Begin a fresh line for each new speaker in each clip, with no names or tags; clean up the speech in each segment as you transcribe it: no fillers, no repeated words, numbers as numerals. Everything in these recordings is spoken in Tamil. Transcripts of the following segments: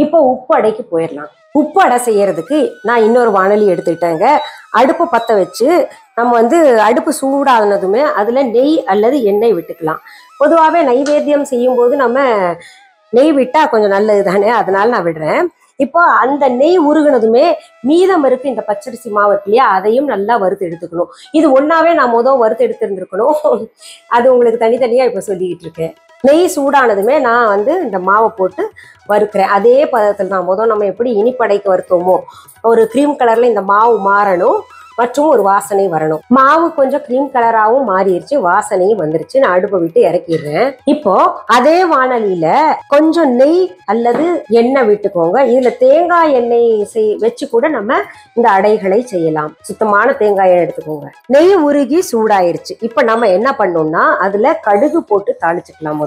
இப்போ உப்பு அடைக்கு போயிடலாம். உப்பு அடை செய்யறதுக்கு நான் இன்னொரு வாணலி எடுத்துக்கிட்டேங்க. அடுப்பு பற்ற வச்சு நம்ம அடுப்பு சூடானதுமே அதுல நெய் அல்லது எண்ணெய் விட்டுக்கலாம். பொதுவாகவே நைவேத்தியம் செய்யும் போது நம்ம நெய் விட்டா கொஞ்சம் நல்லது தானே, அதனால நான் விடுறேன். இப்போ அந்த நெய் உருகுனதுமே மீதம் இருக்கு இந்த பச்சரிசி மாவு இல்லையா, அதையும் நல்லா வறுத்து எடுத்துக்கணும். இது ஒன்னாவே நான் வறுத்து எடுத்துருந்துருக்கணும். அது உங்களுக்கு தனித்தனியா இப்ப சொல்லிக்கிட்டு இருக்கேன். நெய் சூடானதுமே நான் இந்த மாவை போட்டு வறுக்கிறேன். அதே பதத்தில் தான் நம்ம எப்படி இனிப்படைக்கு வறுத்தோமோ ஒரு கிரீம் கலர்ல இந்த மாவு மாறணும் மற்றும் ஒரு வாசனை வரணும். மாவு கொஞ்சம் கிரீம் கலராகவும் மாறிடுச்சு, வாசனையும் வந்துருச்சு. நான் அடுப்பை விட்டு இறக்கிடுறேன். இப்போ அதே வாணலியில கொஞ்சம் நெய் அல்லது எண்ணெய் விட்டுக்கோங்க. இதுல தேங்காய் எண்ணெய் வச்சு கூட நம்ம இந்த அடைகளை செய்யலாம். சுத்தமான தேங்காய் எண்ணெய் எடுத்துக்கோங்க. நெய் உருகி சூடாயிருச்சு. இப்ப நம்ம என்ன பண்ணோம்னா அதுல கடுகு போட்டு தாளிச்சுக்கலாம்.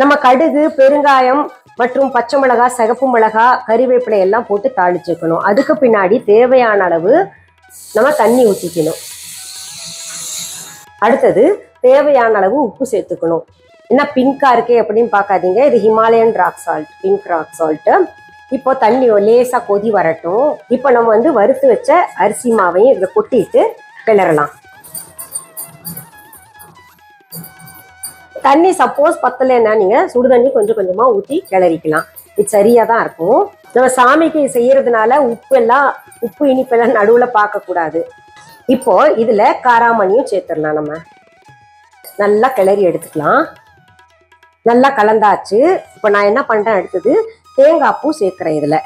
நம்ம கடுகு, பெருங்காயம் மற்றும் பச்சை மிளகாய், சிகப்பு மிளகாய், கறிவேப்பிலை எல்லாம் போட்டு தாளிச்சுக்கணும். அதுக்கு பின்னாடி தேவையான அளவு நம்ம தண்ணி ஊற்றிக்கணும். அடுத்தது தேவையான அளவு உப்பு சேர்த்துக்கணும். என்ன பிங்கா இருக்கே அப்படின்னு பார்க்காதீங்க, இது Himalayan rock salt, pink rock salt. இப்போ தண்ணி லேசா கொதி வரட்டும். இப்போ நம்ம வறுத்து வச்ச அரிசி மாவையும் இதில் கொட்டிட்டு கிளறலாம். தண்ணி சப்போஸ் பத்தலைன்னா நீங்க சுடு தண்ணி கொஞ்சம் கொஞ்சமா ஊற்றி கிளறிக்கலாம். இது சரியா தான் இருக்கும். நம்ம சாமிக்கு செய்யறதுனால உப்பு இனிப்பெல்லாம் நடுவுல பார்க்க கூடாது. இப்போ இதுல காராமணியும் சேர்த்துடலாம். நம்ம நல்லா கிளறி எடுத்துக்கலாம். நல்லா கலந்தாச்சு. இப்போ நான் என்ன பண்றேன், அடுத்தது தேங்காய் பூ சேர்க்கிறேன். இதுல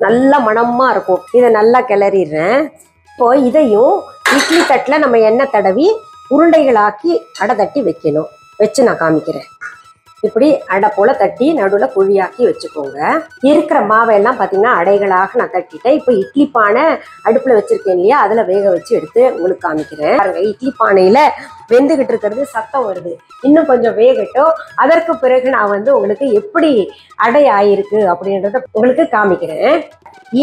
நல்லா மணமா இருக்கும். இதை நல்லா கிளறிடுறேன். இப்போ இதையும் இட்லி தட்டுல நம்ம எண்ணெய் தடவி உருண்டைகளாக்கி அடை தட்டி வைக்கணும். வச்சு நான் காமிக்கிறேன். இப்படி அடை போல தட்டி நடுவில் குழியாக்கி வச்சுக்கோங்க. இருக்கிற மாவையெல்லாம் பார்த்தீங்கன்னா அடைகளாக நான் தட்டிட்டேன். இப்போ இட்லி பானை அடுப்பில் வச்சிருக்கேன் இல்லையா, அதில் வேக வச்சு எடுத்து உங்களுக்கு காமிக்கிறேன். பாருங்க, இட்லி பானையில் வெந்துகிட்டு இருக்கிறது சத்தம் வருது. இன்னும் கொஞ்சம் வேகட்டும். அதற்கு பிறகு நான் உங்களுக்கு எப்படி அடை ஆயிருக்கு அப்படின்றத உங்களுக்கு காமிக்கிறேன்.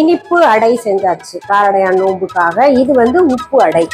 இனிப்பு அடை செஞ்சாச்சு காரடையான் நோம்புக்காக. இது உப்பு அடை.